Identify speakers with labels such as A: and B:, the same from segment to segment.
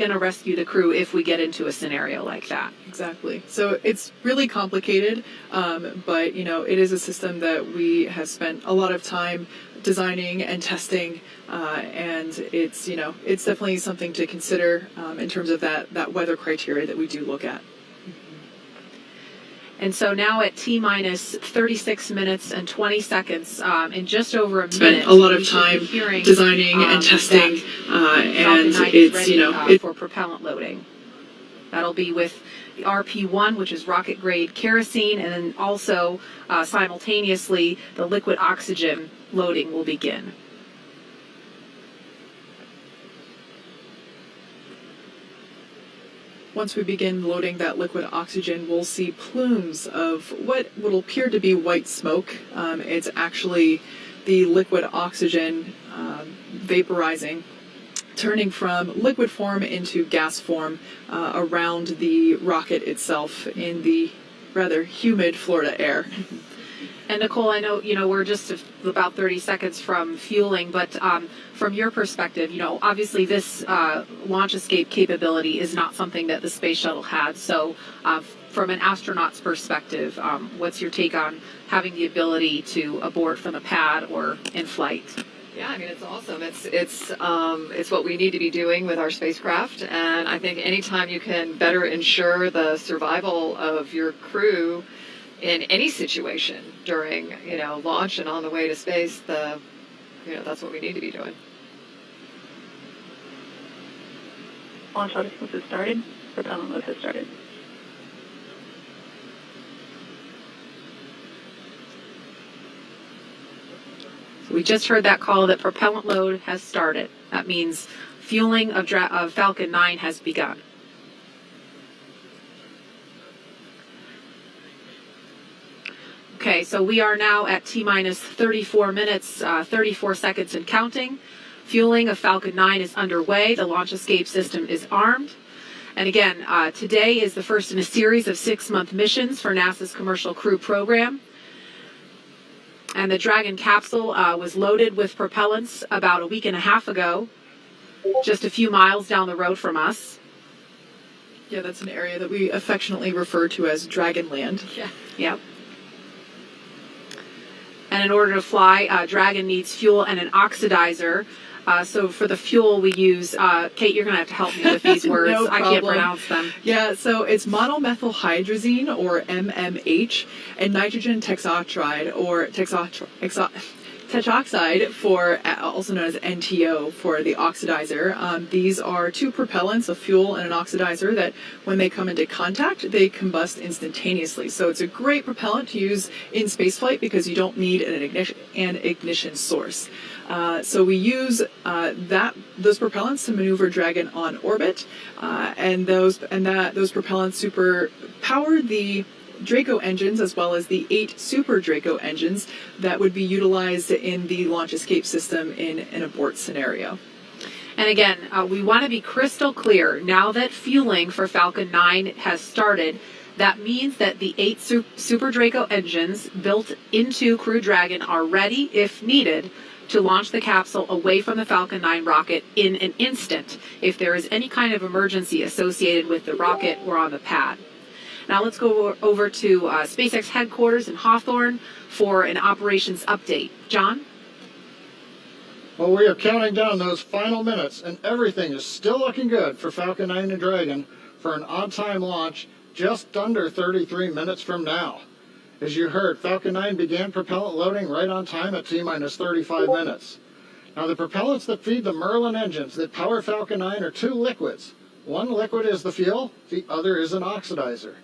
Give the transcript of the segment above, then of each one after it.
A: going to rescue the crew if we get into a scenario like that.
B: Exactly. So it's really complicated, but it is a system that we have spent a lot of time designing and testing, and it's it's definitely something to consider in terms of that weather criteria that we do look at.
A: And so now at T-minus 36 minutes and 20 seconds, in just over a minute,
B: spent a lot of time designing and testing, and it's
A: for propellant loading. That'll be with the RP-1, which is rocket grade kerosene, and then also simultaneously the liquid oxygen loading will begin.
B: Once we begin loading that liquid oxygen, we'll see plumes of what will appear to be white smoke. It's actually the liquid oxygen vaporizing, turning from liquid form into gas form around the rocket itself in the rather humid Florida air.
A: And Nicole, I know, we're just about 30 seconds from fueling, but from your perspective, obviously this launch escape capability is not something that the space shuttle had. So from an astronaut's perspective, what's your take on having the ability to abort from a pad or in flight?
C: Yeah, I mean, it's awesome. It's what we need to be doing with our spacecraft. And I think anytime you can better ensure the survival of your crew in any situation during, launch and on the way to space, that's what we need to be doing.
D: Launch sequence has started. Propellant load has started.
A: So we just heard that call that propellant load has started. That means fueling of Falcon 9 has begun. Okay, so we are now at T-minus 34 minutes, 34 seconds and counting. Fueling of Falcon 9 is underway. The launch escape system is armed. And again, today is the first in a series of 6-month missions for NASA's Commercial Crew program. And the Dragon capsule was loaded with propellants about a week and a half ago, just a few miles down the road from us.
B: Yeah, that's an area that we affectionately refer to as Dragonland.
A: Yeah. Yep. And in order to fly, Dragon needs fuel and an oxidizer. So for the fuel we use, Kate, you're going to have to help me with these words.
B: No
A: I can't pronounce them.
B: Yeah, so it's monomethylhydrazine, or MMH, and nitrogen tetroxide, or tetroxide, for also known as NTO, for the oxidizer. These are two propellants, a fuel and an oxidizer, that when they come into contact, they combust instantaneously. So it's a great propellant to use in spaceflight because you don't need an ignition source. So we use those propellants to maneuver Dragon on orbit, and those propellants super power the Draco engines, as well as the 8 Super Draco engines that would be utilized in the launch escape system in an abort scenario.
A: And again, we want to be crystal clear. Now that fueling for Falcon 9 has started, that means that the 8 Super Draco engines built into Crew Dragon are ready, if needed, to launch the capsule away from the Falcon 9 rocket in an instant if there is any kind of emergency associated with the rocket or on the pad. Now let's go over to SpaceX headquarters in Hawthorne for an operations update. John?
E: Well, we are counting down those final minutes, and everything is still looking good for Falcon 9 and Dragon for an on-time launch just under 33 minutes from now. As you heard, Falcon 9 began propellant loading right on time at T-minus 35 minutes. Now, the propellants that feed the Merlin engines that power Falcon 9 are 2 liquids. One liquid is the fuel, the other is an oxidizer.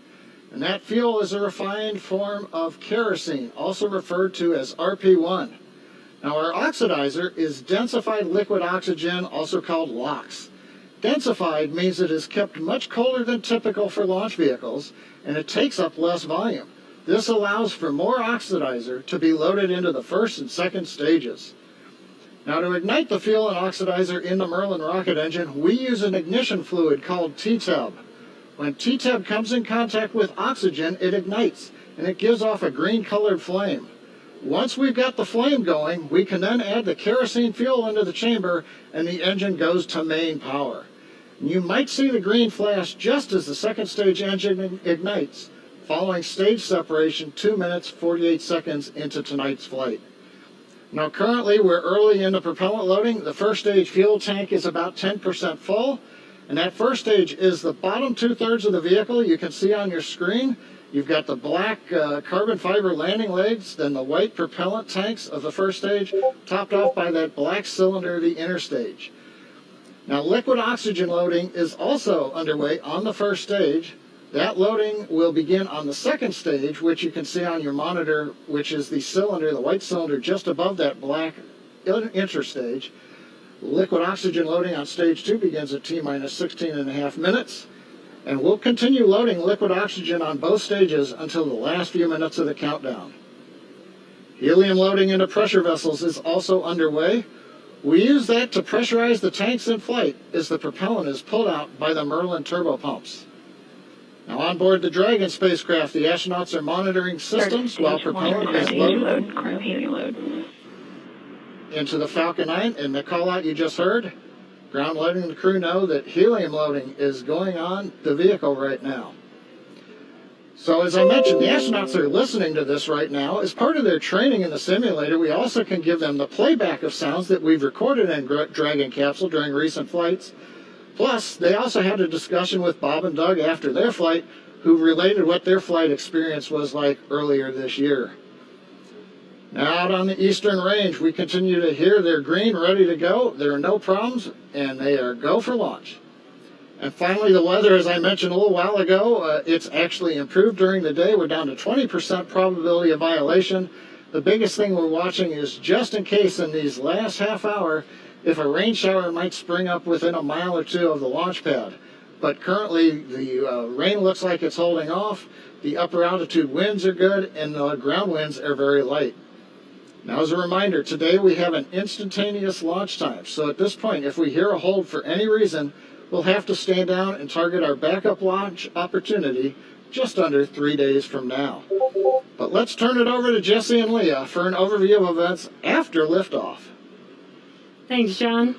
E: And that fuel is a refined form of kerosene, also referred to as RP-1. Now, our oxidizer is densified liquid oxygen, also called LOX. Densified means it is kept much colder than typical for launch vehicles, and it takes up less volume. This allows for more oxidizer to be loaded into the first and second stages. Now, to ignite the fuel and oxidizer in the Merlin rocket engine, we use an ignition fluid called T-Tab. When T-Tab comes in contact with oxygen, it ignites, and it gives off a green-colored flame. Once we've got the flame going, we can then add the kerosene fuel into the chamber, and the engine goes to main power. You might see the green flash just as the second stage engine ignites, following stage separation 2 minutes 48 seconds into tonight's flight. Now currently we're early into propellant loading. The first stage fuel tank is about 10% full, and that first stage is the bottom 2/3 of the vehicle. You can see on your screen, you've got the black carbon fiber landing legs, then the white propellant tanks of the first stage, topped off by that black cylinder of the inner stage. Now liquid oxygen loading is also underway on the first stage. That loading will begin on the second stage, which you can see on your monitor, which is the cylinder, the white cylinder just above that black interstage. Liquid oxygen loading on stage 2 begins at T-minus 16.5 minutes, and we'll continue loading liquid oxygen on both stages until the last few minutes of the countdown. Helium loading into pressure vessels is also underway. We use that to pressurize the tanks in flight as the propellant is pulled out by the Merlin turbopumps. Now on board the Dragon spacecraft, the astronauts are monitoring systems while propellant is loaded into the Falcon 9. And the call out you just heard, ground loading and the crew know that helium loading is going on the vehicle right now. So as I mentioned, the astronauts are listening to this right now. As part of their training in the simulator, we also can give them the playback of sounds that we've recorded in Dragon capsule during recent flights. Plus, they also had a discussion with Bob and Doug after their flight, who related what their flight experience was like earlier this year. Now out on the Eastern Range, we continue to hear they're green, ready to go. There are no problems, and they are go for launch. And finally, the weather, as I mentioned a little while ago, it's actually improved during the day. We're down to 20% probability of violation. The biggest thing we're watching is just in case in these last half hour, if a rain shower might spring up within a mile or two of the launch pad. But currently, the rain looks like it's holding off. The upper altitude winds are good, and the ground winds are very light. Now, as a reminder, today we have an instantaneous launch time. So at this point, if we hear a hold for any reason, we'll have to stand down and target our backup launch opportunity just under 3 days from now. But let's turn it over to Jesse and Leah for an overview of events after liftoff.
F: Thanks, John.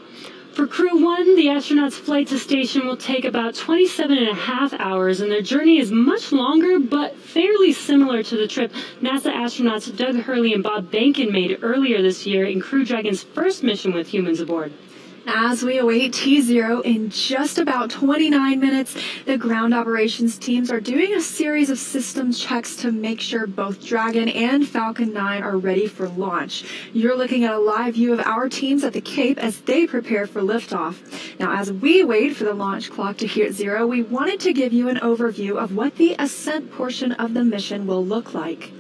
F: For Crew-1, the astronauts' flight to station will take about 27.5 hours, and their journey is much longer but fairly similar to the trip NASA astronauts Doug Hurley and Bob Behnken made earlier this year in Crew Dragon's first mission with humans aboard.
G: As we await T0 in just about 29 minutes, the ground operations teams are doing a series of systems checks to make sure both Dragon and Falcon 9 are ready for launch. You're looking at a live view of our teams at the Cape as they prepare for liftoff. Now, as we wait for the launch clock to hit 0, we wanted to give you an overview of what the ascent portion of the mission will look like.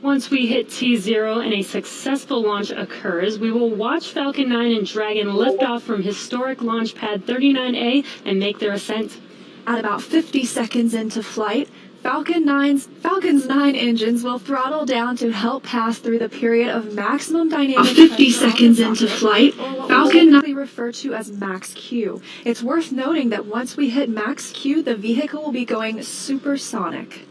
F: Once we hit T0 and a successful launch occurs, we will watch Falcon 9 and Dragon lift off from historic launch pad 39A and make their ascent.
G: At about 50 seconds into flight, Falcon's 9 engines will throttle down to help pass through the period of maximum dynamic 50 seconds into flight, Falcon 9 referred to as max Q. It's worth noting that once we hit max Q, the vehicle will be going supersonic.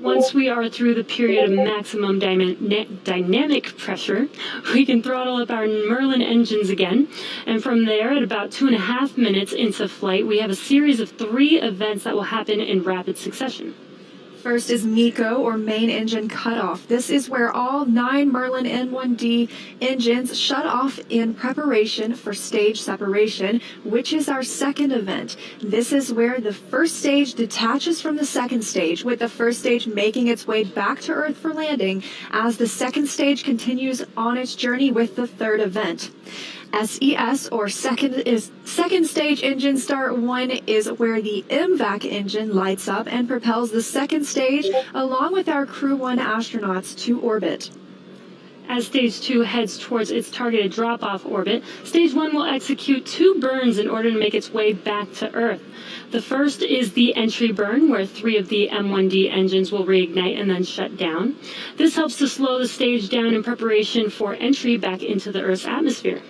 F: Once we are through the period of maximum dynamic pressure, we can throttle up our Merlin engines again. And from there, at about 2.5 minutes into flight, we have a series of 3 events that will happen in rapid succession.
G: First is MECO, or main engine cutoff. This is where all 9 Merlin N1D engines shut off in preparation for stage separation, which is our second event. This is where the first stage detaches from the second stage, with the first stage making its way back to Earth for landing, as the second stage continues on its journey with the third event. SES, or second stage engine start 1, is where the MVAC engine lights up and propels the second stage along with our Crew-1 astronauts to orbit.
F: As Stage 2 heads towards its targeted drop-off orbit, Stage 1 will execute 2 burns in order to make its way back to Earth. The first is the entry burn, where 3 of the M1D engines will reignite and then shut down. This helps to slow the stage down in preparation for entry back into the Earth's atmosphere.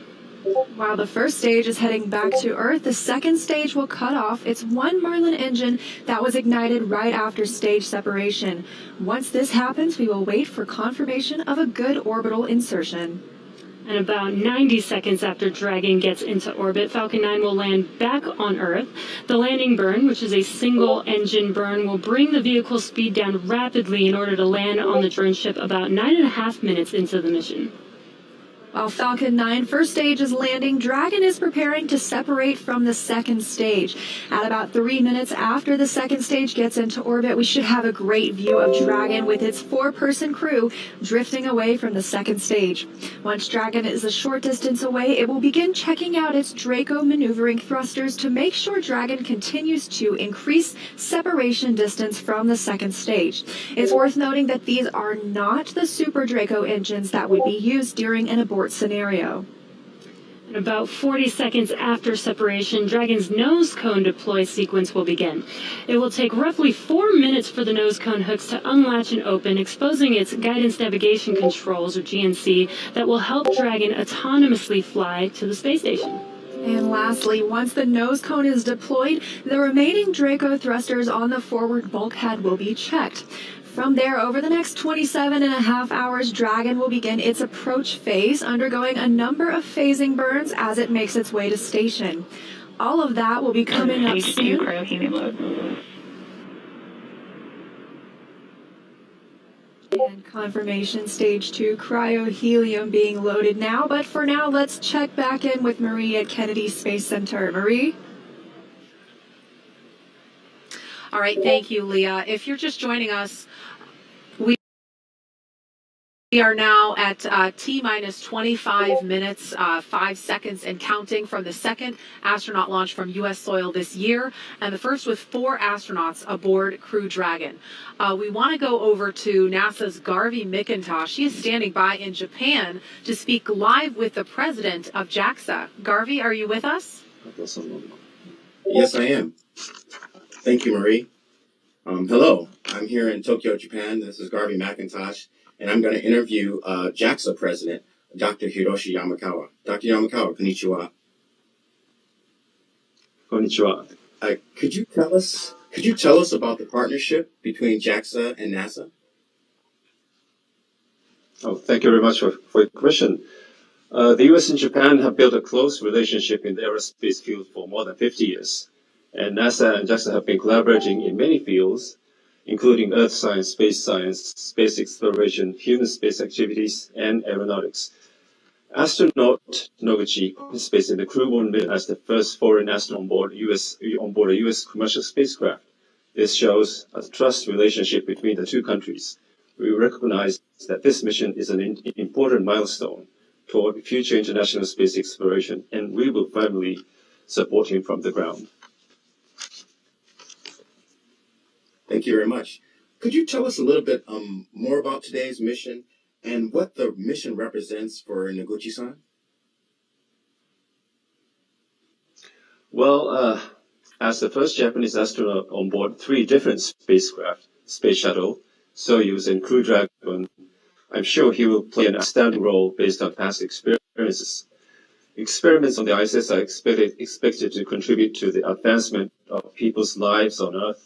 G: While the first stage is heading back to Earth, the second stage will cut off its 1 Merlin engine that was ignited right after stage separation. Once this happens, we will wait for confirmation of a good orbital insertion.
F: And about 90 seconds after Dragon gets into orbit, Falcon 9 will land back on Earth. The landing burn, which is a single-engine burn, will bring the vehicle's speed down rapidly in order to land on the drone ship about 9.5 minutes into the mission.
G: While Falcon 9 first stage is landing, Dragon is preparing to separate from the second stage. At about 3 minutes after the second stage gets into orbit, we should have a great view of Dragon with its 4-person crew drifting away from the second stage. Once Dragon is a short distance away, it will begin checking out its Draco maneuvering thrusters to make sure Dragon continues to increase separation distance from the second stage. It's worth noting that these are not the Super Draco engines that would be used during an abort scenario.
F: And about 40 seconds after separation, Dragon's nose cone deploy sequence will begin. It will take roughly 4 minutes for the nose cone hooks to unlatch and open, exposing its guidance navigation controls, or GNC, that will help Dragon autonomously fly to the space station.
G: And lastly, once the nose cone is deployed, the remaining Draco thrusters on the forward bulkhead will be checked. From there, over the next 27.5 hours, Dragon will begin its approach phase, undergoing a number of phasing burns as it makes its way to station. All of that will be coming up soon. And confirmation stage 2 cryohelium being loaded now, but for now, let's check back in with Marie at Kennedy Space Center. Marie?
A: All right, thank you, Leah. If you're just joining us, we are now at T-minus 25 minutes, 5 seconds and counting from the second astronaut launch from U.S. soil this year, and the first with 4 astronauts aboard Crew Dragon. We want to go over to NASA's Garvey McIntosh. She is standing by in Japan to speak live with the president of JAXA. Garvey, are you with us?
H: Yes, I am. Thank you, Marie. Hello, I'm here in Tokyo, Japan. This is Garvey McIntosh, and I'm going to interview JAXA President, Dr. Hiroshi Yamakawa. Dr. Yamakawa, konnichiwa.
I: Konnichiwa.
H: Could you tell us about the partnership between JAXA and NASA?
I: Oh, thank you very much for your question. The U.S. and Japan have built a close relationship in the aerospace field for more than 50 years. And NASA and JAXA have been collaborating in many fields, including earth science, space exploration, human space activities, and aeronautics. Astronaut Noguchi participates in the Crew-1 mission as the first foreign astronaut on board a U.S. commercial spacecraft. This shows a trust relationship between the two countries. We recognize that this mission is an important milestone toward future international space exploration, and we will firmly support him from the ground.
H: Thank you very much. Could you tell us a little bit more about today's mission and what the mission represents for Noguchi-san?
I: Well, as the first Japanese astronaut on board 3 different spacecraft, Space Shuttle, Soyuz, and Crew Dragon, I'm sure he will play an outstanding role based on past experiences. Experiments on the ISS are expected to contribute to the advancement of people's lives on Earth.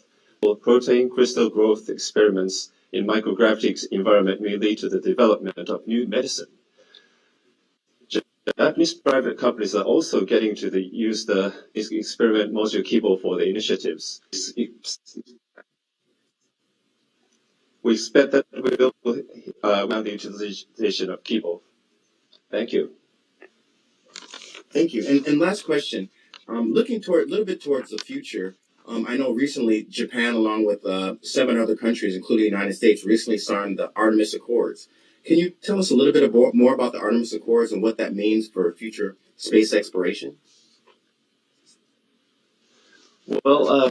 I: Protein crystal growth experiments in microgravity environment may lead to the development of new medicine. Japanese private companies are also getting to use the experiment module Kibo for the initiatives. We expect that we will round the utilization of Kibo. Thank you.
H: Thank you. And last question, looking a little bit towards the future. I know recently Japan, along with 7 other countries, including the United States, recently signed the Artemis Accords. Can you tell us a little bit more about the Artemis Accords and what that means for future space exploration?
I: Well,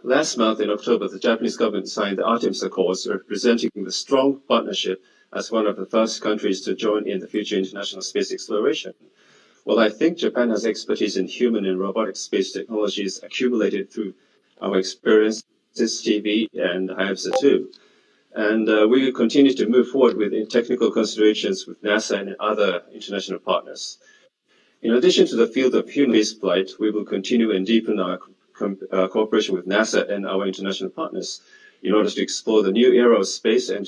I: last month in October, the Japanese government signed the Artemis Accords, representing the strong partnership as one of the first countries to join in the future international space exploration. Well, I think Japan has expertise in human and robotic space technologies accumulated through our experiences, TV, and Hayabusa 2. And we will continue to move forward with technical considerations with NASA and other international partners. In addition to the field of human spaceflight, we will continue and deepen our cooperation with NASA and our international partners in order to explore the new era of space and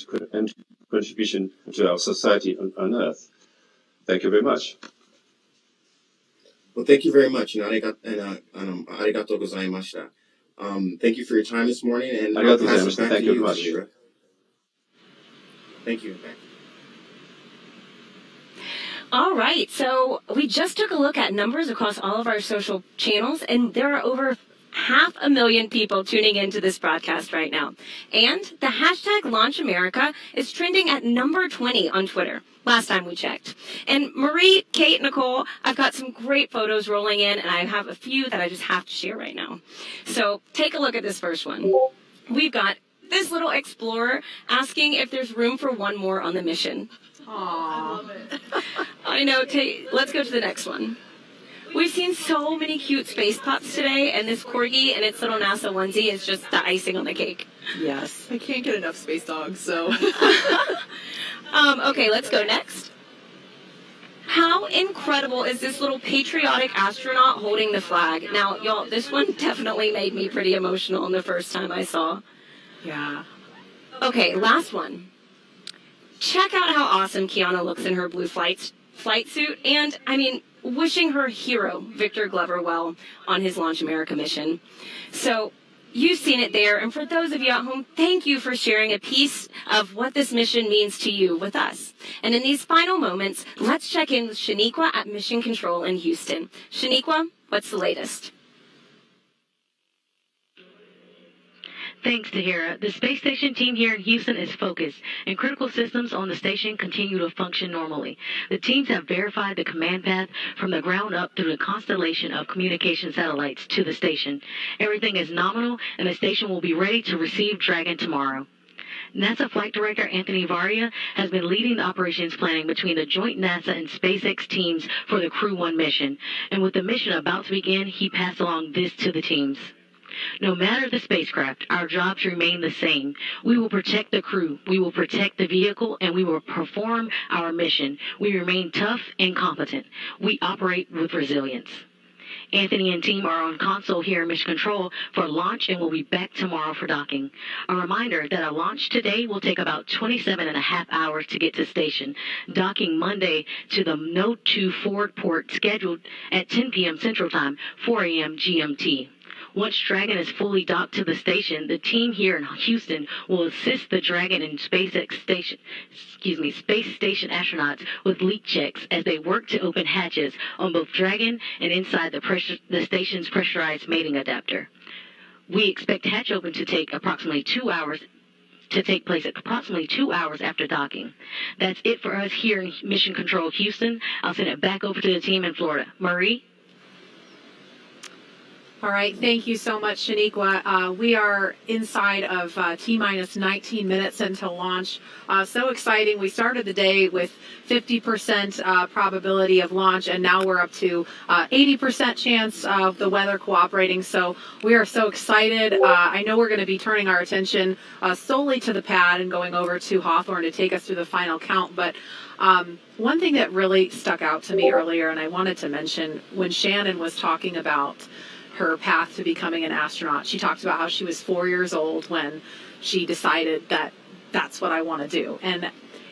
I: contribution to our society on Earth. Thank you very much.
H: Well, thank you very much. Arigato gozaimashita. Thank you for your time this morning, and I'll
I: Arigato
H: pass it
I: gozaimashita.
H: back
I: Thank
H: to
I: you
H: you,
I: very much.
H: Samira. Thank you.
J: All right, so we just took a look at numbers across all of our social channels, and there are over 500,000 people tuning into this broadcast right now. And the hashtag #LaunchAmerica is trending at number 20 on Twitter, last time we checked. And Marie, Kate, Nicole, I've got some great photos rolling in, and I have a few that I just have to share right now. So take a look at this first one. We've got this little explorer asking if there's room for one more on the mission.
A: Aww. I love it.
J: I know. Let's go to the next one. We've seen so many cute space pups today, and this corgi and its little NASA onesie is just the icing on the cake.
B: Yes. I can't get enough space dogs, so.
J: Okay, let's go next. How incredible is this little patriotic astronaut holding the flag? Now, y'all, this one definitely made me pretty emotional the first time I saw.
B: Yeah.
J: Okay, last one. Check out how awesome Kiana looks in her blue flight suit, and, I mean, wishing her hero, Victor Glover, well on his Launch America mission. So, you've seen it there, and for those of you at home, thank you for sharing a piece of what this mission means to you with us. And in these final moments, let's check in with Shaniqua at Mission Control in Houston. Shaniqua, what's the latest?
K: Thanks, Tahira. The space station team here in Houston is focused, and critical systems on the station continue to function normally. The teams have verified the command path from the ground up through the constellation of communication satellites to the station. Everything is nominal, and the station will be ready to receive Dragon tomorrow. NASA Flight Director Anthony Varia has been leading the operations planning between the joint NASA and SpaceX teams for the Crew-1 mission, and with the mission about to begin, he passed along this to the teams. No matter the spacecraft, our jobs remain the same. We will protect the crew, we will protect the vehicle, and we will perform our mission. We remain tough and competent. We operate with resilience. Anthony and team are on console here in Mission Control for launch and will be back tomorrow for docking. A reminder that a launch today will take about 27.5 hours to get to station. Docking Monday to the Node 2 forward port scheduled at 10 p.m. Central Time, 4 a.m. GMT. Once Dragon is fully docked to the station, the team here in Houston will assist the Dragon and space station astronauts with leak checks as they work to open hatches on both Dragon and inside the station's pressurized mating adapter. We expect hatch open to take approximately 2 hours after docking. That's it for us here in Mission Control Houston. I'll send it back over to the team in Florida. Marie?
A: All right, thank you so much, Shaniqua. We are inside of T-minus 19 minutes until launch. So exciting. We started the day with 50% probability of launch, and now we're up to 80% chance of the weather cooperating. So we are so excited. I know we're going to be turning our attention solely to the pad and going over to Hawthorne to take us through the final count. But one thing that really stuck out to me earlier, and I wanted to mention, when Shannon was talking about her path to becoming an astronaut, she talked about how she was 4 years old when she decided that that's what I want to do. And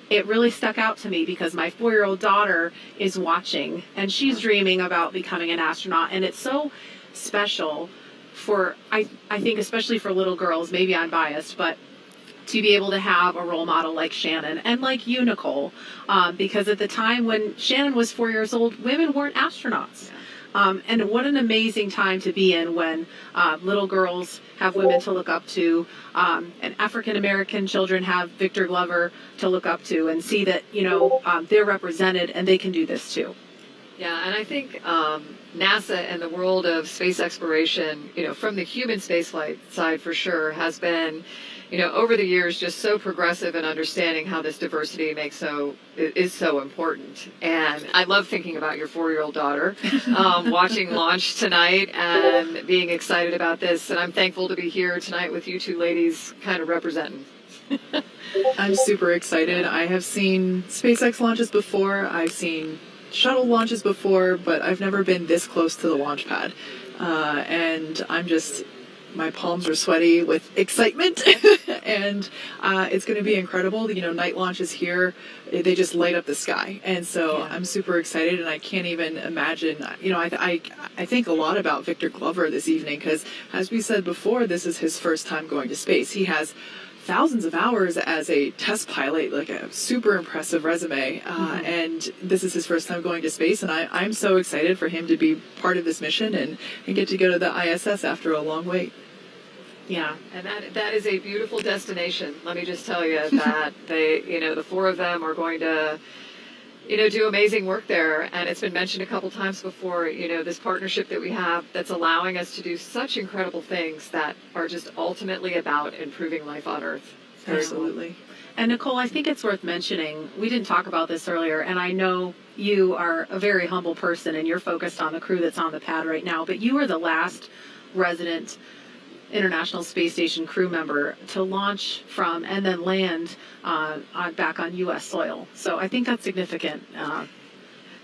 A: it really stuck out to me because my 4-year-old daughter is watching and she's dreaming about becoming an astronaut. And it's so special for, I think, especially for little girls, maybe I'm biased, but to be able to have a role model like Shannon and like you, Nicole, because at the time when Shannon was 4 years old, women weren't astronauts. And what an amazing time to be in when little girls have women to look up to, and African-American children have Victor Glover to look up to and see that, they're represented and they can do this too.
C: Yeah, and I think NASA and the world of space exploration, from the human spaceflight side for sure, has been, over the years just so progressive in understanding how this diversity is so important. And I love thinking about your 4-year-old daughter watching launch tonight and being excited about this. And I'm thankful to be here tonight with you two ladies kind of representing.
B: I'm super excited. I have seen SpaceX launches before. I've seen shuttle launches before, but I've never been this close to the launch pad. And I'm just my palms are sweaty with excitement, and it's going to be incredible. You know, night launches here, they just light up the sky, and so I'm super excited, and I can't even imagine. You know, I think a lot about Victor Glover this evening because, as we said before, this is his first time going to space. He has thousands of hours as a test pilot, like a super impressive resume, and this is his first time going to space, and I'm so excited for him to be part of this mission and get to go to the ISS after a long wait.
C: Yeah, and that is a beautiful destination. Let me just tell you that they, you know, the four of them are going to, you know, do amazing work there. And it's been mentioned a couple times before, you know, this partnership that we have that's allowing us to do such incredible things that are just ultimately about improving life on Earth.
B: Absolutely.
A: And Nicole, I think it's worth mentioning, we didn't talk about this earlier, and I know you are a very humble person and you're focused on the crew that's on the pad right now, but you are the last resident International Space Station crew member to launch from and then land back on U.S. soil. So I think that's significant.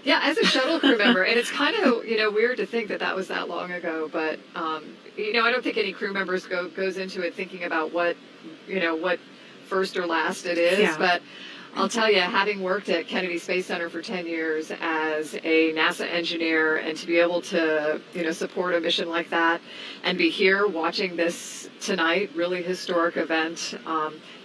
C: Yeah, as a shuttle crew member, and it's kind of, you know, weird to think that that was that long ago, but, you know, I don't think any crew members goes into it thinking about what, you know, what first or last it is, but I'll tell you, having worked at Kennedy Space Center for 10 years as a NASA engineer and to be able to, you know, support a mission like that and be here watching this tonight, really historic event,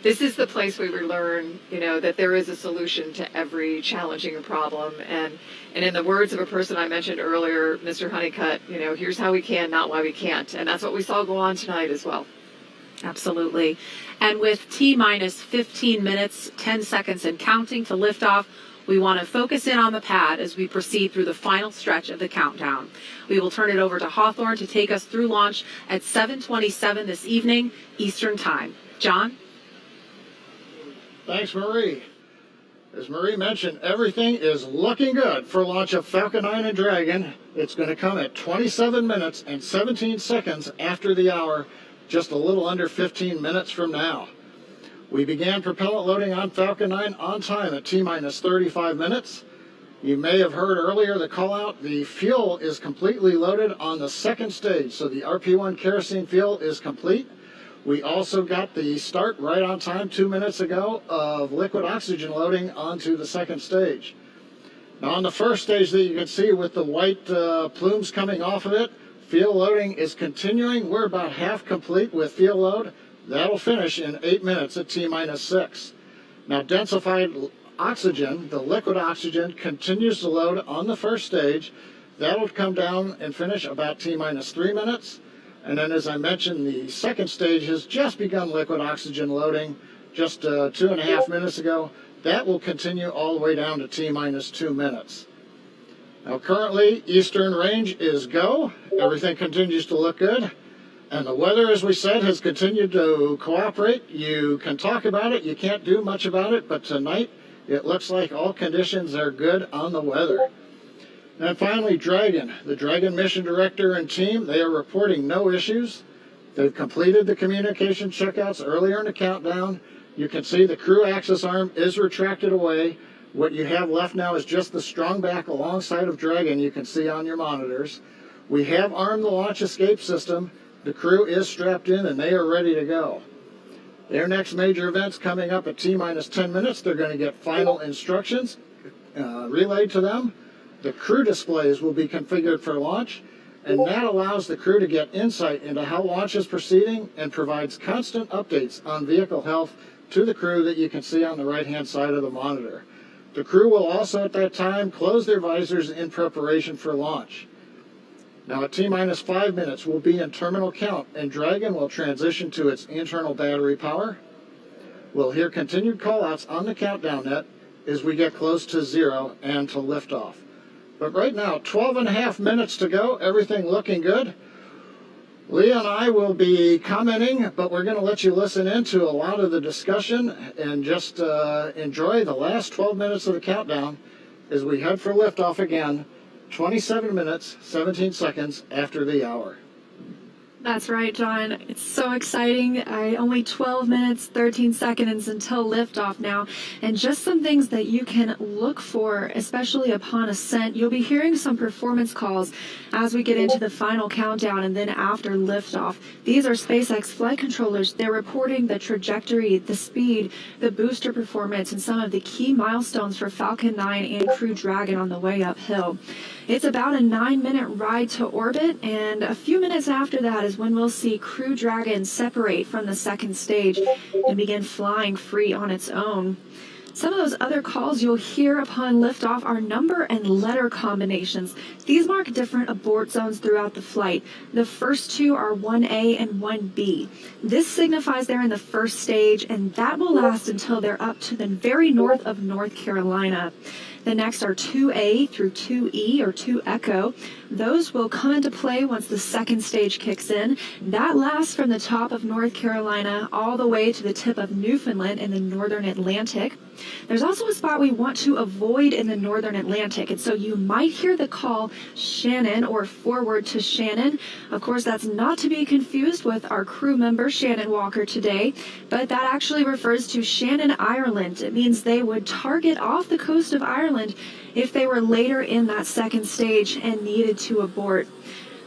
C: this is the place where we learn, you know, that there is a solution to every challenging problem. And in the words of a person I mentioned earlier, Mr. Honeycutt, you know, here's how we can, not why we can't. And that's what we saw go on tonight as well.
A: Absolutely. And with T-minus 15 minutes, 10 seconds and counting to liftoff, we want to focus in on the pad as we proceed through the final stretch of the countdown. We will turn it over to Hawthorne to take us through launch at 7:27 this evening, Eastern Time. John?
E: Thanks, Marie. As Marie mentioned, everything is looking good for launch of Falcon 9 and Dragon. It's going to come at 27 minutes and 17 seconds after the hour, just a little under 15 minutes from now. We began propellant loading on Falcon 9 on time at T-minus 35 minutes. You may have heard earlier the call out, the fuel is completely loaded on the second stage, so the RP1 kerosene fuel is complete. We also got the start right on time 2 minutes ago of liquid oxygen loading onto the second stage. Now on the first stage that you can see with the white plumes coming off of it, fuel loading is continuing. We're about half complete with fuel load. That'll finish in 8 minutes at T-minus 6. Now densified oxygen, the liquid oxygen, continues to load on the first stage. That'll come down and finish about T-minus 3 minutes. And then, as I mentioned, the second stage has just begun liquid oxygen loading just 2.5 minutes ago. That will continue all the way down to T-minus 2 minutes. Now, currently, eastern range is go. Everything continues to look good. And the weather, as we said, has continued to cooperate. You can talk about it. You can't do much about it. But tonight, it looks like all conditions are good on the weather. And finally, Dragon. The Dragon mission director and team, they are reporting no issues. They've completed the communication checkouts earlier in the countdown. You can see the crew access arm is retracted away. What you have left now is just the strong back alongside of Dragon you can see on your monitors. We have armed the launch escape system. The crew is strapped in and they are ready to go. Their next major event's coming up at T-minus 10 minutes. They're going to get final instructions relayed to them. The crew displays will be configured for launch, and that allows the crew to get insight into how launch is proceeding and provides constant updates on vehicle health to the crew that you can see on the right-hand side of the monitor. The crew will also at that time close their visors in preparation for launch. Now at T-minus 5 minutes, we'll be in terminal count, and Dragon will transition to its internal battery power. We'll hear continued call-outs on the countdown net as we get close to 0 and to liftoff. But right now, 12.5 minutes to go, everything looking good. Leah and I will be commenting, but we're going to let you listen into a lot of the discussion and just enjoy the last 12 minutes of the countdown as we head for liftoff again, 27 minutes, 17 seconds after the hour.
G: That's right, John. It's so exciting. Only 12 minutes, 13 seconds until liftoff now. And just some things that you can look for, especially upon ascent. You'll be hearing some performance calls as we get into the final countdown and then after liftoff. These are SpaceX flight controllers. They're reporting the trajectory, the speed, the booster performance, and some of the key milestones for Falcon 9 and Crew Dragon on the way uphill. It's about a 9-minute ride to orbit, and a few minutes after that is when we'll see Crew Dragon separate from the second stage and begin flying free on its own. Some of those other calls you'll hear upon liftoff are number and letter combinations. These mark different abort zones throughout the flight. The first two are 1A and 1B. This signifies they're in the first stage, and that will last until they're up to the very north of North Carolina. The next are 2A through 2E or 2 Echo. Those will come into play once the second stage kicks in. That lasts from the top of North Carolina all the way to the tip of Newfoundland in the northern Atlantic. There's also a spot we want to avoid in the northern Atlantic, and so you might hear the call Shannon or forward to Shannon. Of course, that's not to be confused with our crew member Shannon Walker today, but that actually refers to Shannon, Ireland. It means they would target off the coast of Ireland if they were later in that second stage and needed to abort.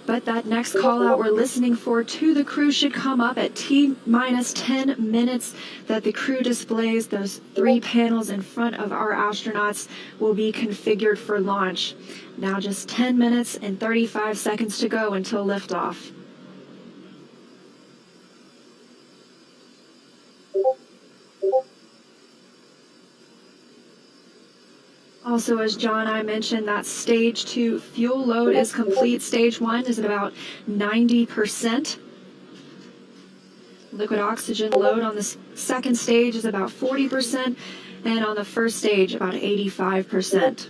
G: But that next call out we're listening for to the crew should come up at T-minus 10 minutes that the crew displays. Those 3 panels in front of our astronauts will be configured for launch. Now just 10 minutes and 35 seconds to go until liftoff. Also, as John and I mentioned, that stage 2 fuel load is complete. Stage 1 is at about 90%. Liquid oxygen load on the second stage is about 40%, and on the first stage about 85%.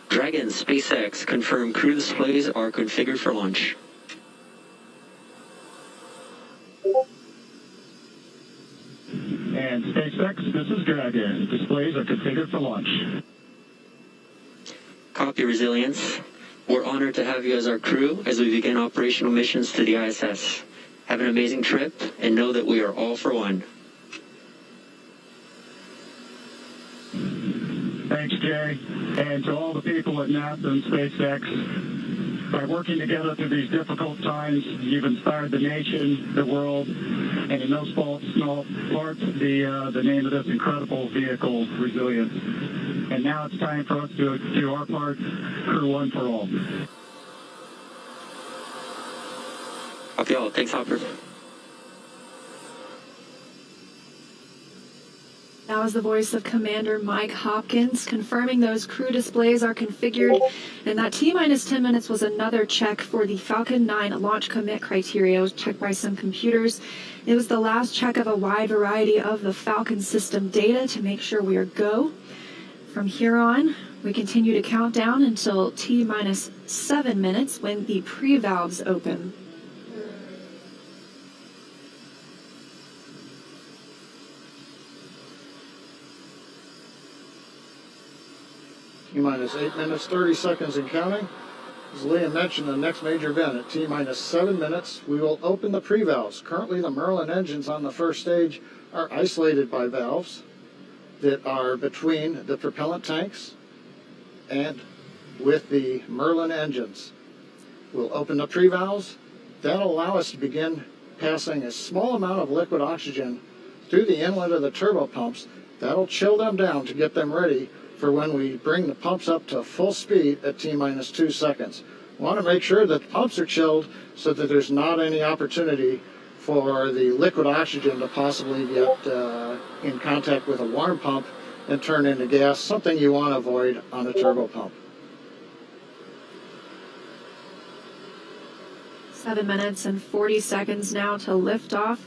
L: Dragon, SpaceX, confirm crew displays are configured for launch.
M: And SpaceX, this is Dragon. Displays are configured for launch.
L: Copy, Resilience. We're honored to have you as our crew as we begin operational missions to the ISS. Have an amazing trip and know that we are all for one.
M: Thanks, Jay. And to all the people at NASA and SpaceX, by working together through these difficult times, you've inspired the nation, the world, and in no small part, the name of this incredible vehicle, Resilience. And now it's time for us to do our part, Crew-1 for all.
L: Copy all. Thanks, Hopper.
G: That was the voice of Commander Mike Hopkins confirming those crew displays are configured, and that T-minus 10 minutes was another check for the Falcon 9 launch commit criteria. It was checked by some computers. It was the last check of a wide variety of the Falcon system data to make sure we are go. From here on, we continue to count down until T-minus 7 minutes when the pre-valves open.
E: T-minus 8 minutes, 30 seconds and counting. As Liam mentioned, the next major event at T-minus 7 minutes, we will open the pre-valves. Currently, the Merlin engines on the first stage are isolated by valves that are between the propellant tanks and with the Merlin engines. We'll open the pre-valves. That'll allow us to begin passing a small amount of liquid oxygen through the inlet of the turbo pumps. That'll chill them down to get them ready for when we bring the pumps up to full speed at T-minus 2 seconds. We want to make sure that the pumps are chilled so that there's not any opportunity for the liquid oxygen to possibly get in contact with a warm pump and turn into gas, something you want to avoid on a turbo pump.
G: 7 minutes and 40 seconds now to liftoff.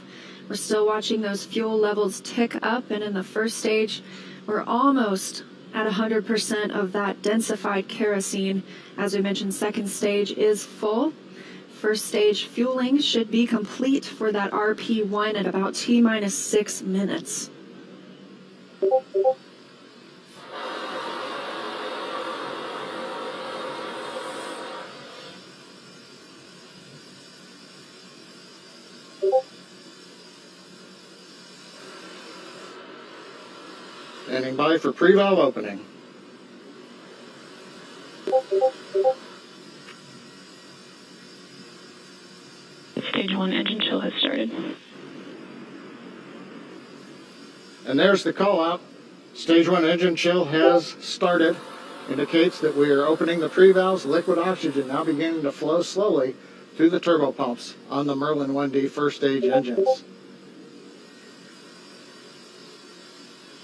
G: We're still watching those fuel levels tick up, and in the first stage, we're almost at 100% of that densified kerosene. As we mentioned, second stage is full. First stage fueling should be complete for that RP1 at about T-minus 6 minutes.
E: Standing by for pre-valve opening.
D: Stage 1 engine chill has started.
E: And there's the call out. Stage 1 engine chill has started. Indicates that we are opening the pre-valves. Liquid oxygen now beginning to flow slowly through the turbo pumps on the Merlin 1D first stage engines.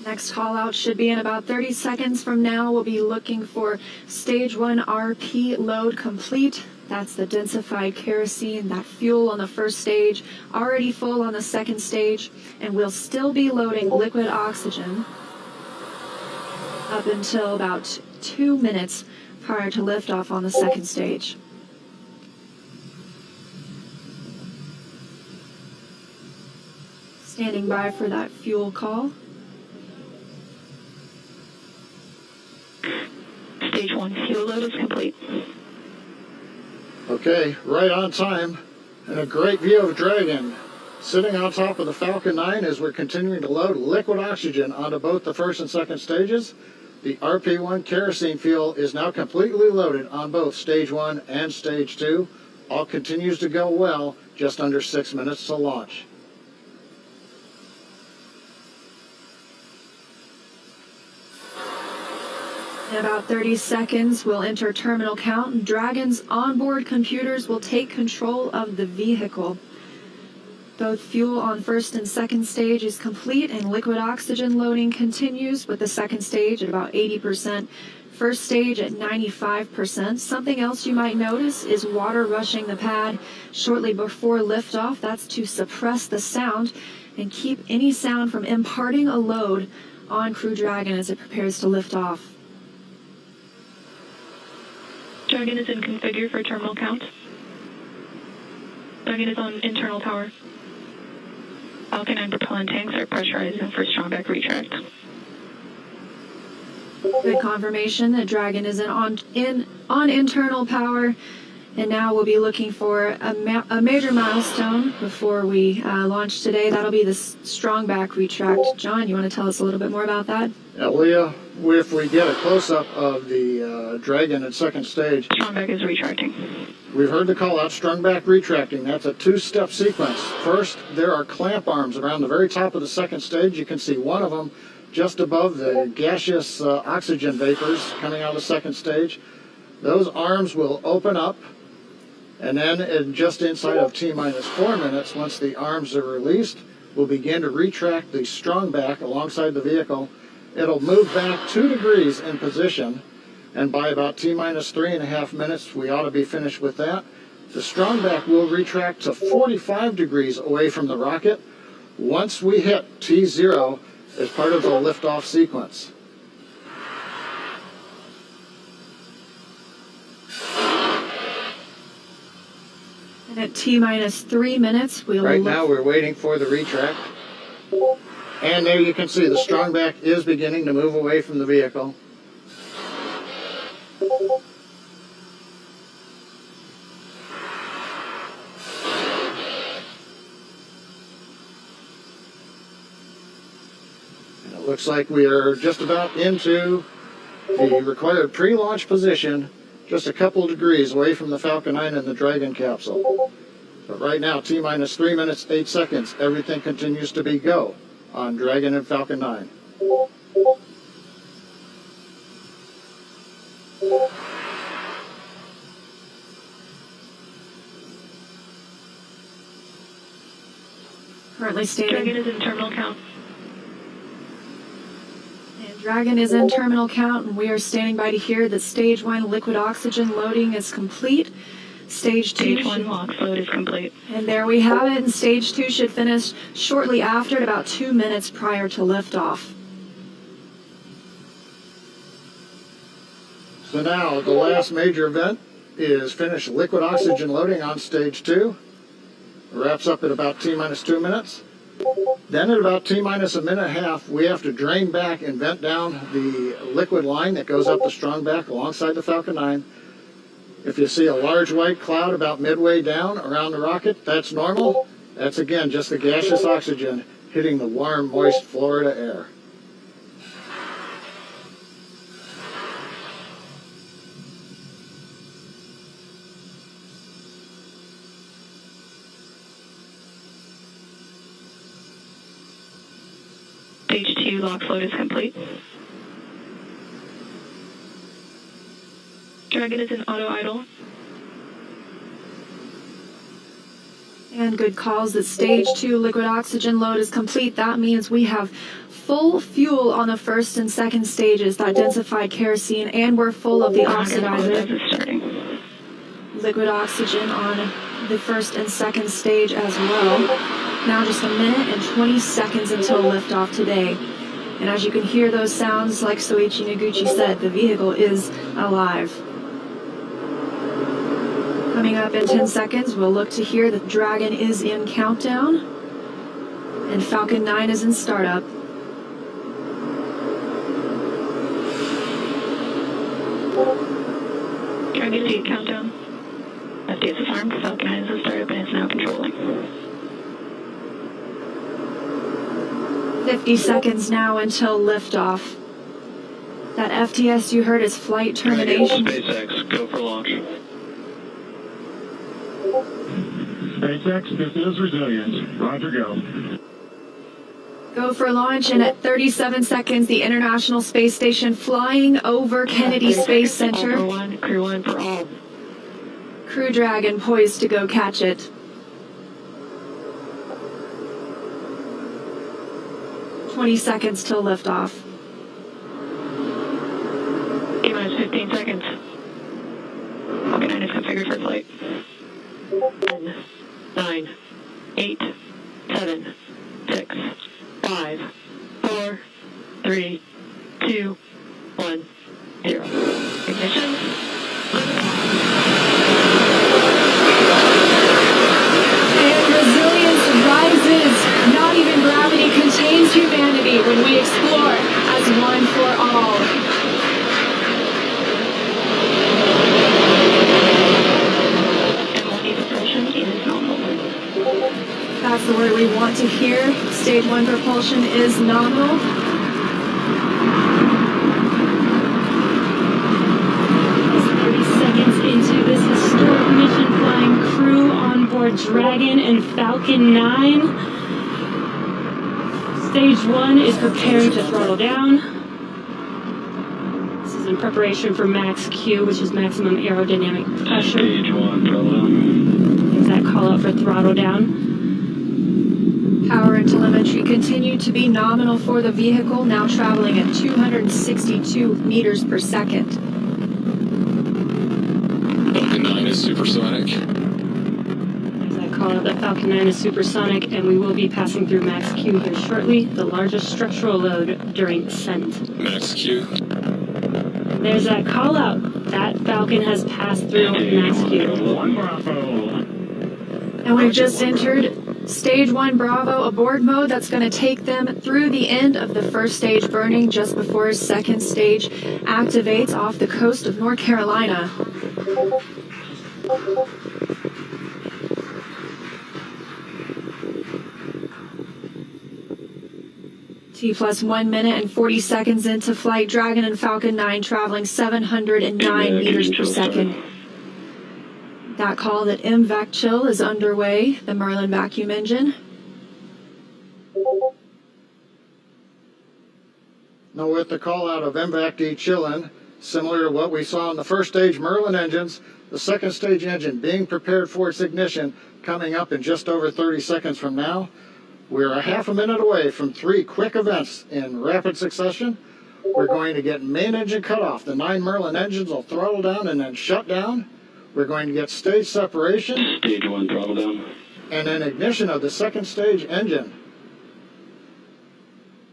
G: Next call out should be in about 30 seconds from now. We'll be looking for stage 1 RP load complete. That's the densified kerosene, that fuel on the first stage, already full on the second stage, and we'll still be loading liquid oxygen up until about 2 minutes prior to liftoff on the second stage. Standing by for that fuel call.
D: Stage 1 fuel load is complete.
E: Okay, right on time, and a great view of Dragon sitting on top of the Falcon 9 as we're continuing to load liquid oxygen onto both the first and second stages. The RP1 kerosene fuel is now completely loaded on both stage 1 and stage 2. All continues to go well, just under 6 minutes to launch.
G: In about 30 seconds, we'll enter terminal count. Dragon's onboard computers will take control of the vehicle. Both fuel on first and second stage is complete, and liquid oxygen loading continues with the second stage at about 80%, first stage at 95%. Something else you might notice is water rushing the pad shortly before liftoff. That's to suppress the sound and keep any sound from imparting a load on Crew Dragon as it prepares to lift off.
D: Dragon is in configure for terminal count. Dragon is on internal tower. Falcon 9 propellant tanks are pressurizing for strong back retract.
G: Good confirmation that Dragon is on internal power, and now we'll be looking for a major milestone before we launch today. That'll be the strong back retract. John, you want to tell us a little bit more about that?
E: Yeah, Leah, if we get a close-up of the Dragon at second stage,
D: Strong back is retracting.
E: We've heard the call out, strong back retracting. That's a two-step sequence. First, there are clamp arms around the very top of the second stage. You can see one of them just above the gaseous oxygen vapors coming out of the second stage. Those arms will open up, and then just inside of T-minus 4 minutes, once the arms are released, we'll begin to retract the strong back alongside the vehicle. It'll move back 2 degrees in position, and by about T-minus 3.5 minutes, we ought to be finished with that. The strong back will retract to 45 degrees away from the rocket once we hit T0 as part of the liftoff sequence.
G: And at T-minus 3 minutes, we'll
E: Right now, we're waiting for the retract. And there you can see the strong back is beginning to move away from the vehicle. And it looks like we are just about into the required pre-launch position, just a couple of degrees away from the Falcon 9 and the Dragon capsule. But right now, T-minus 3 minutes, 8 seconds, everything continues to be go on Dragon and Falcon 9.
G: currently standing.
D: Dragon is in terminal count.
G: And Dragon is in terminal count, and we are standing by to hear that stage 1 liquid oxygen loading is complete. Stage 2
D: LOX load is complete.
G: And there we have it, and stage 2 should finish shortly after, at about 2 minutes prior to liftoff.
E: So now the last major event is finish liquid oxygen loading on stage 2. It wraps up at about T-minus 2 minutes. Then at about T-minus a minute and a half, we have to drain back and vent down the liquid line that goes up the strong back alongside the Falcon 9. If you see a large white cloud about midway down around the rocket, that's normal. That's again just the gaseous oxygen hitting the warm, moist Florida air.
D: Stage 2 LOX load is complete. Dragon is in auto idle.
G: And good calls that stage 2 liquid oxygen load is complete. That means we have full fuel on the first and second stages, that densified kerosene, and we're full of the oxidizer. Liquid oxygen on the first and second stage as well. Now just a minute and 20 seconds until liftoff today. And as you can hear those sounds, like Soichi Noguchi said, the vehicle is alive. Coming up in 10 seconds, we'll look to hear that Dragon is in countdown and Falcon 9 is in startup.
D: Dragon is in countdown. FD is armed. Falcon 9 is in startup and is now controlling.
G: 50 seconds now until liftoff. That FTS you heard is flight termination.
L: SpaceX, go for launch.
M: SpaceX, this is Resilience. Roger, go.
G: Go for launch, and at 37 seconds, the International Space Station flying over Kennedy Space Center.
D: Crew-1 for all.
G: Crew Dragon poised to go catch it. 20 seconds till liftoff.
D: T-minus 15 seconds. Falcon 9 is configured for flight. 10, 9, 8, 7, 6, 5, 4, 3, 2, 1, 0. Ignition.
G: And resilience rises. Not even gravity contains humanity when we explore as one for all. That's the word we want to hear. Stage 1 propulsion is nominal.
F: Seconds into this historic mission, flying crew on board Dragon and Falcon 9. Stage 1 is preparing to throttle down. This is in preparation for max Q, which is maximum aerodynamic pressure.
L: Stage 1, throttle down.
F: There's that call out for throttle down.
G: Power and telemetry continue to be nominal for the vehicle, now traveling at 262 meters per second.
N: Falcon 9 is supersonic.
F: As I call out that Falcon 9 is supersonic, and we will be passing through max Q here shortly, the largest structural load during ascent.
N: Max Q.
F: There's that call out. That Falcon has passed through max Q.
M: One Bravo.
G: And we've just entered Stage 1 Bravo aboard mode. That's going to take them through the end of the first stage burning just before second stage activates off the coast of North Carolina. T+1 minute and 40 seconds into flight. Dragon and Falcon 9 traveling 709 meters per second. That call that MVAC chill is underway, the Merlin vacuum engine.
E: Now with the call out of MVAC de-chilling, similar to what we saw in the first stage Merlin engines, the second stage engine being prepared for its ignition coming up in just over 30 seconds from now. We're a half a minute away from 3 quick events in rapid succession. We're going to get main engine cutoff. The 9 Merlin engines will throttle down and then shut down. We're going to get stage separation.
L: Stage 1, throttle down.
E: And then ignition of the second stage engine.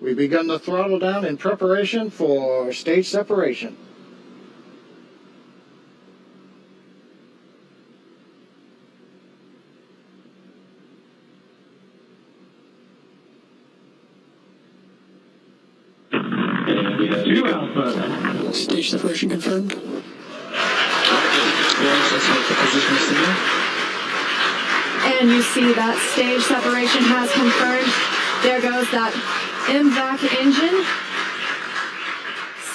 E: We've begun the throttle down in preparation for stage separation.
L: And we have
M: Two Alpha.
N: Stage separation confirmed.
G: And you see that stage separation has confirmed. There goes that MVAC engine.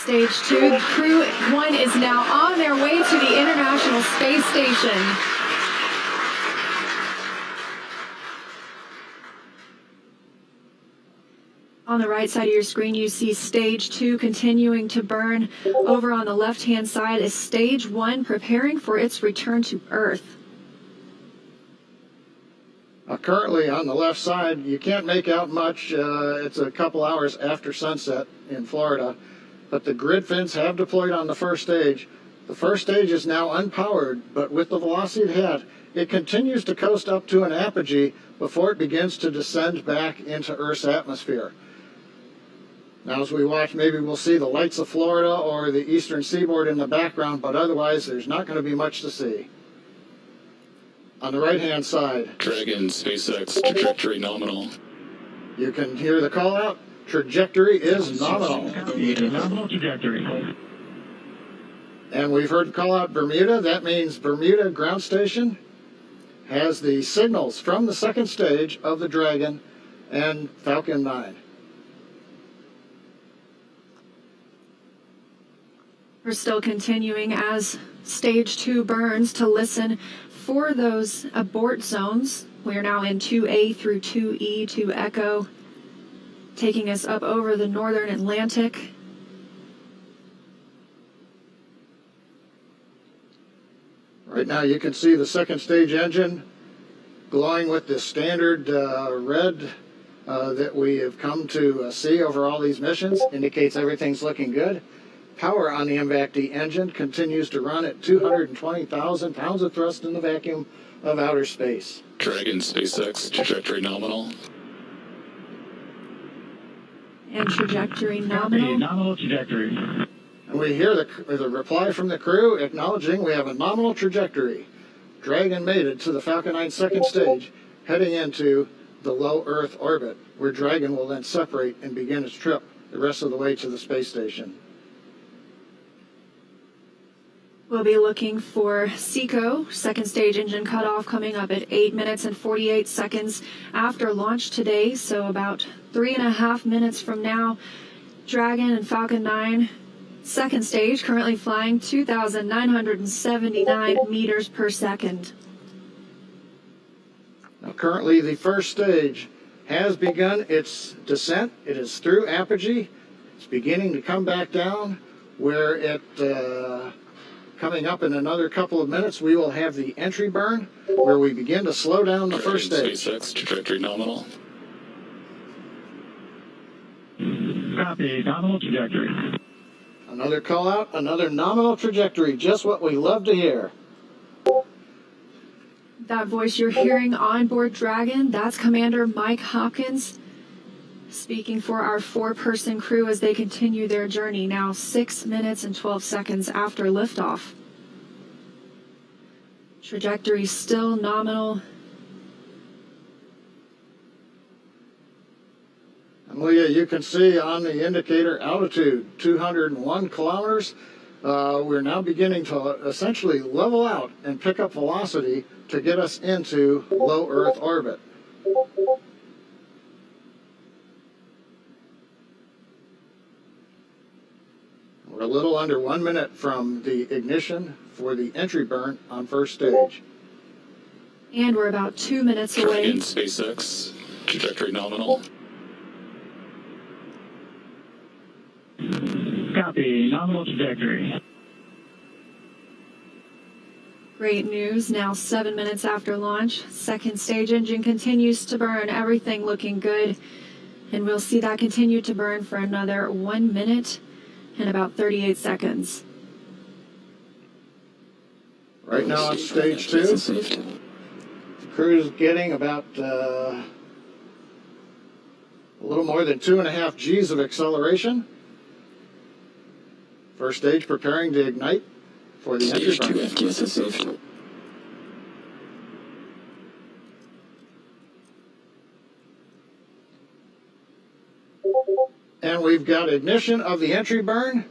G: Stage 2. Crew-1 is now on their way to the International Space Station. On the right side of your screen, you see stage 2 continuing to burn. Over on the left-hand side is stage 1 preparing for its return to Earth.
E: Currently on the left side, you can't make out much. It's a couple hours after sunset in Florida, but the grid fins have deployed on the first stage. The first stage is now unpowered, but with the velocity it had, it continues to coast up to an apogee before it begins to descend back into Earth's atmosphere. Now as we watch, maybe we'll see the lights of Florida or the eastern seaboard in the background, but otherwise there's not going to be much to see. On the right-hand side,
N: Dragon, SpaceX, trajectory nominal.
E: You can hear the call out. Trajectory is nominal.
M: Nominal trajectory.
E: And we've heard the call out Bermuda. That means Bermuda ground station has the signals from the second stage of the Dragon and Falcon 9.
G: We're still continuing as stage 2 burns to listen for those abort zones. We are now in 2A through 2E to Echo, taking us up over the northern Atlantic.
E: Right now you can see the second stage engine glowing with the standard red that we have come to see over all these missions. Indicates everything's looking good. Power on the MVAC-D engine continues to run at 220,000 pounds of thrust in the vacuum of outer space.
N: Dragon, SpaceX, trajectory nominal.
G: And trajectory nominal.
M: Nominal trajectory.
E: And we hear the reply from the crew acknowledging we have a nominal trajectory. Dragon made it to the Falcon 9 second stage, heading into the low Earth orbit, where Dragon will then separate and begin its trip the rest of the way to the space station.
G: We'll be looking for SECO, second stage engine cutoff, coming up at 8 minutes and 48 seconds after launch today, so about 3.5 minutes from now. Dragon and Falcon 9, second stage, currently flying 2,979 meters per second.
E: Now currently the first stage has begun its descent. It is through apogee. It's beginning to come back down, where it coming up in another couple of minutes, we will have the entry burn, where we begin to slow down the first stage.
N: SpaceX, trajectory nominal.
M: Copy, nominal trajectory.
E: Another call out, another nominal trajectory, just what we love to hear.
G: That voice you're hearing on board Dragon, that's Commander Mike Hopkins, speaking for our 4-person crew as they continue their journey, now 6 minutes and 12 seconds after liftoff. Trajectory still nominal.
E: And Leah, you can see on the indicator altitude, 201 kilometers. We're now beginning to essentially level out and pick up velocity to get us into low Earth orbit. We're a little under 1 minute from the ignition for the entry burn on first stage.
G: And we're about 2 minutes away.
N: Dragon, SpaceX, trajectory nominal.
M: Copy, nominal trajectory.
G: Great news, now 7 minutes after launch. Second stage engine continues to burn, everything looking good. And we'll see that continue to burn for another 1 minute and about 38 seconds.
E: Right now on stage 2, the crew is getting about a little more than 2.5 G's of acceleration. First stage preparing to ignite for the entry
N: Stage 2
E: burn.
N: FTS is safe.
E: And we've got ignition of the entry burn,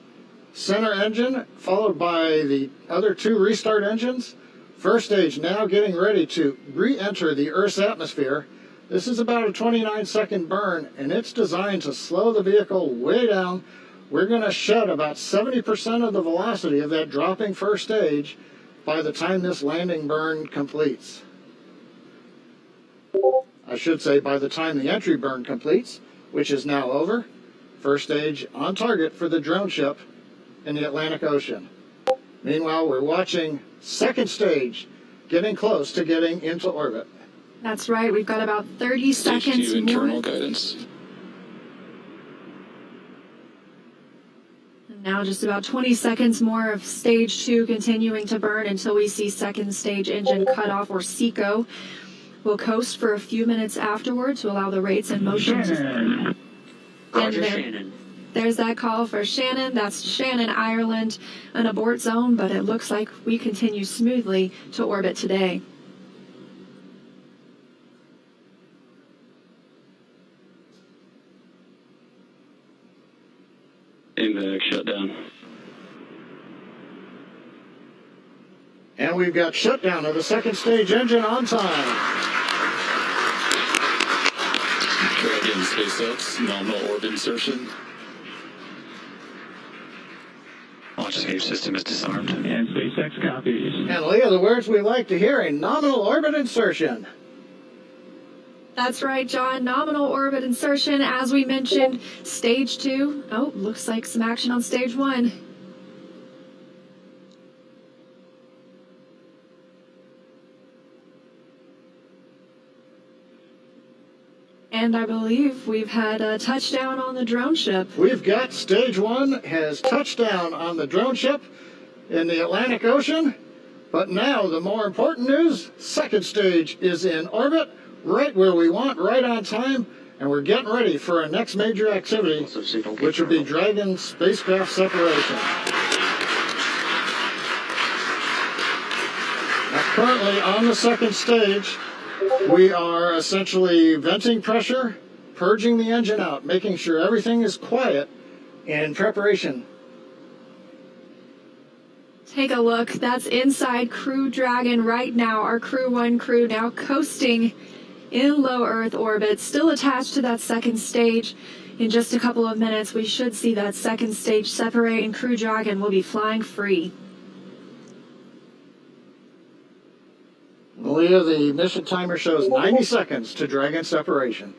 E: center engine, followed by the other 2 restart engines. First stage now getting ready to re-enter the Earth's atmosphere. This is about a 29-second burn, and it's designed to slow the vehicle way down. We're going to shed about 70% of the velocity of that dropping first stage by the time this landing burn completes. I should say by the time the entry burn completes, which is now over. First stage on target for the drone ship in the Atlantic Ocean. Meanwhile, we're watching second stage getting close to getting into orbit.
G: That's right. We've got about 30
N: Stage
G: seconds
N: 2 internal
G: more.
N: guidance.
G: And now just about 20 seconds more of stage 2 continuing to burn until we see second stage engine cutoff, or SECO. We'll coast for a few minutes afterward to allow the rates in motion to...
L: Roger,
G: there-
L: Shannon.
G: There's that call for Shannon. That's Shannon, Ireland, an abort zone, but it looks like we continue smoothly to orbit today.
L: AMVAC shutdown.
E: And we've got shutdown of the second stage engine on time.
N: Dragon SpaceX, nominal orbit insertion.
L: Launch escape system is disarmed.
M: And SpaceX copies.
E: And Leah, the words we like to hear, a nominal orbit insertion.
G: That's right, John. Nominal orbit insertion, as we mentioned, stage 2. Oh, looks like some action on stage 1. And I believe we've had a touchdown on the drone ship.
E: We've got stage 1 has touched down on the drone ship in the Atlantic Ocean. But now the more important news, second stage is in orbit, right where we want, right on time. And we're getting ready for our next major activity, which will be Dragon spacecraft separation. Now, currently on the second stage, we are essentially venting pressure, purging the engine out, making sure everything is quiet in preparation.
G: Take a look. That's inside Crew Dragon right now. Our Crew-1 crew now coasting in low Earth orbit, still attached to that second stage. In just a couple of minutes, we should see that second stage separate, and Crew Dragon will be flying free.
E: Leah, the mission timer shows 90 seconds to Dragon separation.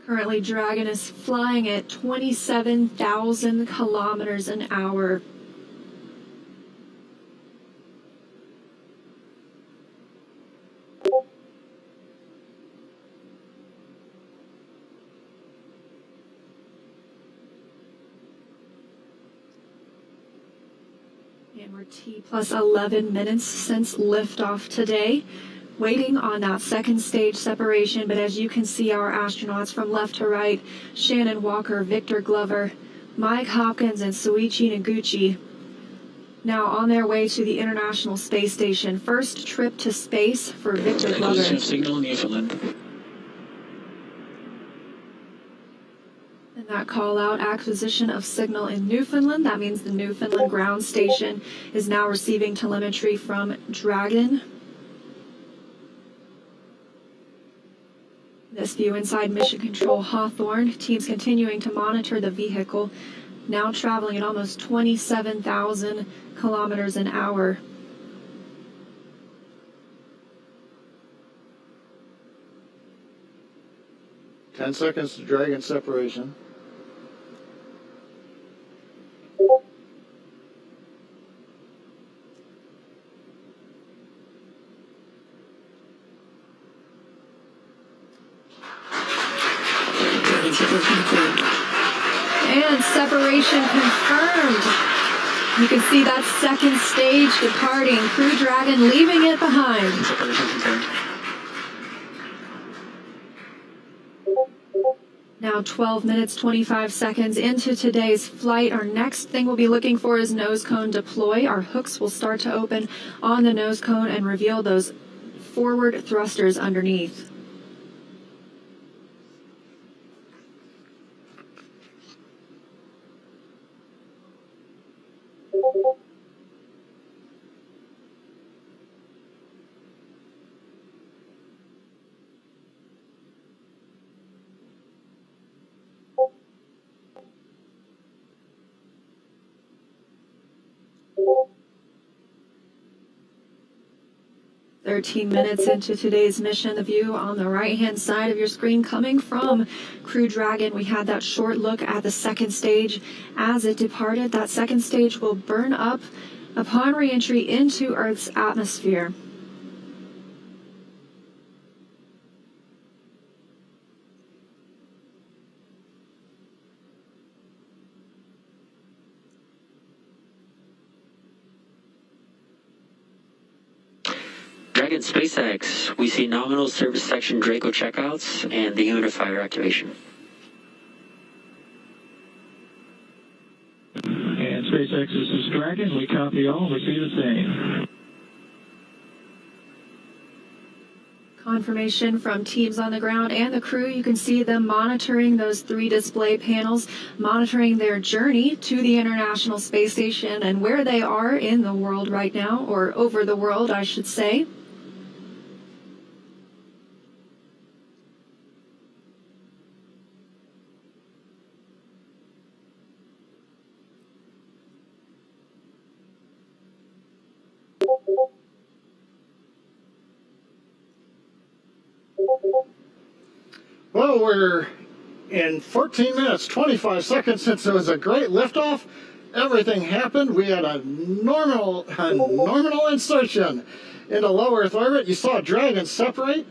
G: Currently, Dragon is flying at 27,000 kilometers an hour. And we're T plus 11 minutes since liftoff today, waiting on that second stage separation. But as you can see, our astronauts from left to right, Shannon Walker, Victor Glover, Mike Hopkins, and Soichi Noguchi, now on their way to the International Space Station. First trip to space for Victor Glover.
L: Acquisition of signal in Newfoundland.
G: And that call out, acquisition of signal in Newfoundland. That means the Newfoundland ground station is now receiving telemetry from Dragon. This view inside Mission Control Hawthorne. Teams continuing to monitor the vehicle, now traveling at almost 27,000 kilometers an hour.
E: Ten seconds to Dragon separation.
G: And separation confirmed. You can see that second stage departing. Crew Dragon leaving it behind.
L: Separation confirmed.
G: Now 12 minutes, 25 seconds into today's flight. Our next thing we'll be looking for is nose cone deploy. Our hooks will start to open on the nose cone and reveal those forward thrusters underneath. 13 minutes into today's mission, the view on the right-hand side of your screen coming from Crew Dragon. We had that short look at the second stage as it departed. That second stage will burn up upon re-entry into Earth's atmosphere.
L: Dragon SpaceX, we see nominal service section Draco checkouts and the humidifier activation.
M: And SpaceX, this is Dragon. We copy all. We see the same.
G: Confirmation from teams on the ground and the crew. You can see them monitoring those 3 display panels, monitoring their journey to the International Space Station and where they are in the world right now, or over the world, I should say.
E: Well, we're in 14 minutes, 25 seconds since it was a great liftoff. Everything happened. We had a nominal insertion into low Earth orbit. You saw Dragon separate.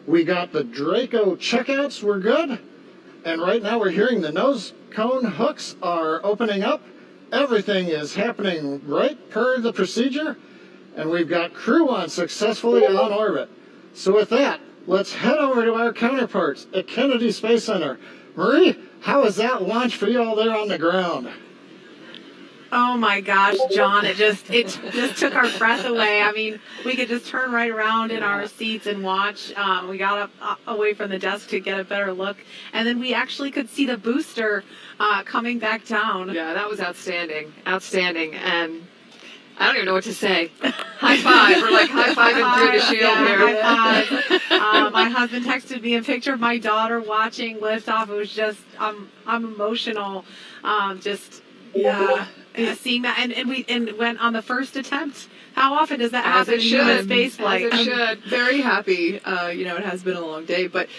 E: We got the Draco checkouts were good. And right now we're hearing the nose cone hooks are opening up. Everything is happening right per the procedure. And we've got Crew-1 successfully on orbit. So with that, let's head over to our counterparts at Kennedy Space Center. Marie, how was that launch for you all there on the ground?
A: Oh my gosh, John, it just took our breath away. I mean, we could just turn right around in our seats and watch. We got up away from the desk to get a better look. And then we actually could see the booster coming back down.
C: Yeah, that was outstanding. Outstanding. And I don't even know what to say. High five. We're like high-fiving through the shield here.
A: High five. My husband texted me a picture of my daughter watching liftoff. It was just, I'm emotional. Seeing that, and we went on the first attempt. How often does that happen in human space flight?
B: As it should. I'm very happy. It has been a long day, but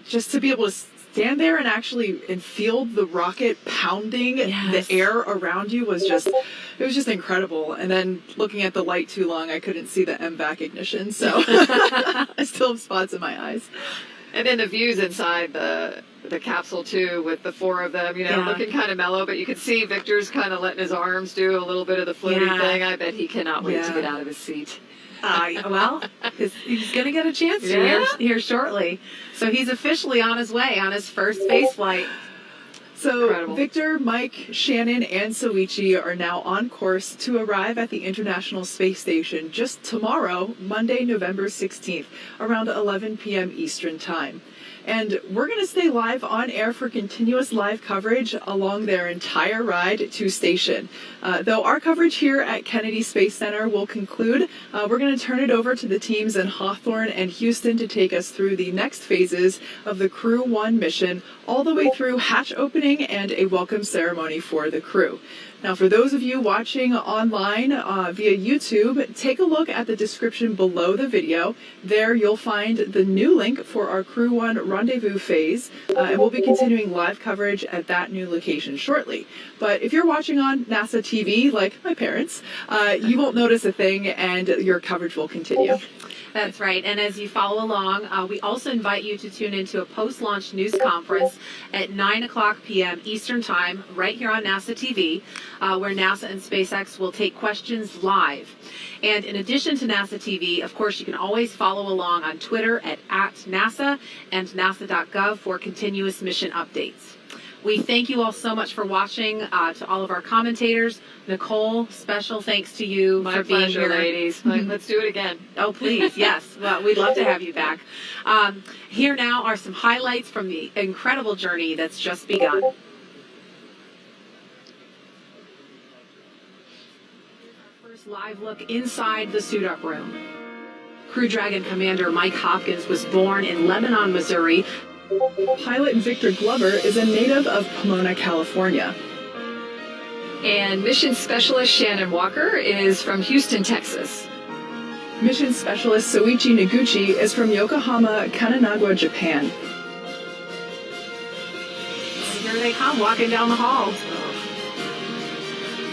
B: just to be able to stand there and actually feel the rocket pounding the air around you was just incredible. And then looking at the light too long, I couldn't see the MVAC ignition, so I still have spots in my eyes.
C: And then the views inside the capsule too, with the 4 of them, looking kind of mellow, but you could see Victor's kind of letting his arms do a little bit of the floating thing. I bet he cannot wait to get out of his seat.
A: Well, he's going to get a chance to here shortly. So he's officially on his way on his first space flight.
B: So
C: Incredible.
B: Victor, Mike, Shannon, and Soichi are now on course to arrive at the International Space Station just tomorrow, Monday, November 16th, around 11 p.m. Eastern Time. And we're going to stay live on air for continuous live coverage along their entire ride to station. Though our coverage here at Kennedy Space Center will conclude, we're going to turn it over to the teams in Hawthorne and Houston to take us through the next phases of the Crew-1 mission, all the way through hatch opening and a welcome ceremony for the crew. Now, for those of you watching online via YouTube, take a look at the description below the video. There you'll find the new link for our Crew-1 rendezvous phase, and we'll be continuing live coverage at that new location shortly. But if you're watching on NASA TV, like my parents, you won't notice a thing, and your coverage will continue.
A: That's right. And as you follow along, we also invite you to tune into a post-launch news conference at 9 o'clock p.m. Eastern Time, right here on NASA TV, where NASA and SpaceX will take questions live. And in addition to NASA TV, of course, you can always follow along on Twitter at @NASA and NASA.gov for continuous mission updates. We thank you all so much for watching. To all of our commentators, Nicole, special thanks to you
C: My
A: for being
C: pleasure,
A: here.
C: ladies. Let's do it again.
A: Oh, please, yes. Well, we'd love to have you back. Here now are some highlights from the incredible journey that's just begun. First live look inside the suit-up room. Crew Dragon Commander Mike Hopkins was born in Lebanon, Missouri.
B: Pilot Victor Glover is a native of Pomona, California.
C: And mission specialist Shannon Walker is from Houston, Texas.
B: Mission Specialist Soichi Noguchi is from Yokohama, Kanagawa, Japan.
A: Here they come, walking down the hall.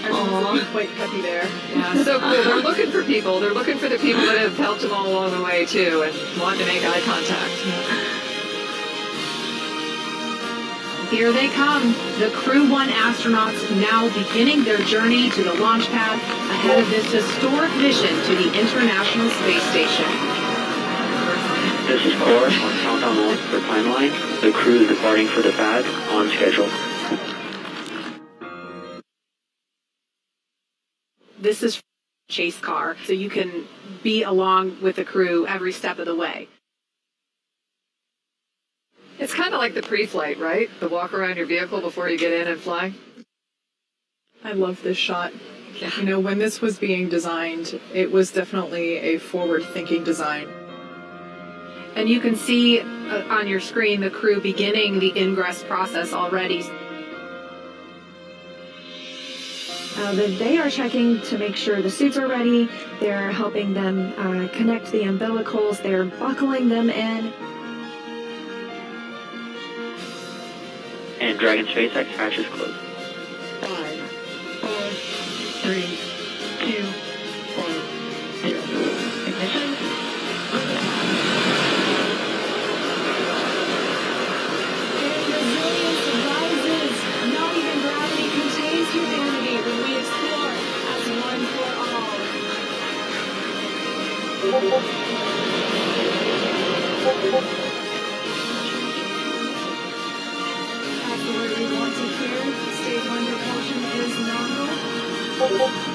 B: Everyone's quite peppy there.
C: Yeah, so cool. They're looking for people. They're looking for the people that have helped them all along the way, too, and want to make eye contact.
A: Here they come, the Crew-1 astronauts now beginning their journey to the launch pad ahead of this historic mission to the International Space Station.
L: This is Core on Countdown 1 for timeline. The crew is departing for the pad on schedule.
A: This is chase car, so you can be along with the crew every step of the way.
C: It's kind of like the pre-flight, right? The walk around your vehicle before you get in and fly.
B: I love this shot.
C: Yeah.
B: You know, when this was being designed, it was definitely a forward-thinking design.
A: And you can see on your screen the crew beginning the ingress process already.
G: They are checking to make sure the suits are ready. They're helping them connect the umbilicals. They're buckling them in.
L: And Dragon SpaceX hatch is closed.
K: 5, 4, 3, 2, 1, 0. Ignition.
F: Resilience rises. Not even gravity contains humanity when we explore as one for all. Absolutely want to hear. Stage 1 propulsion is nominal.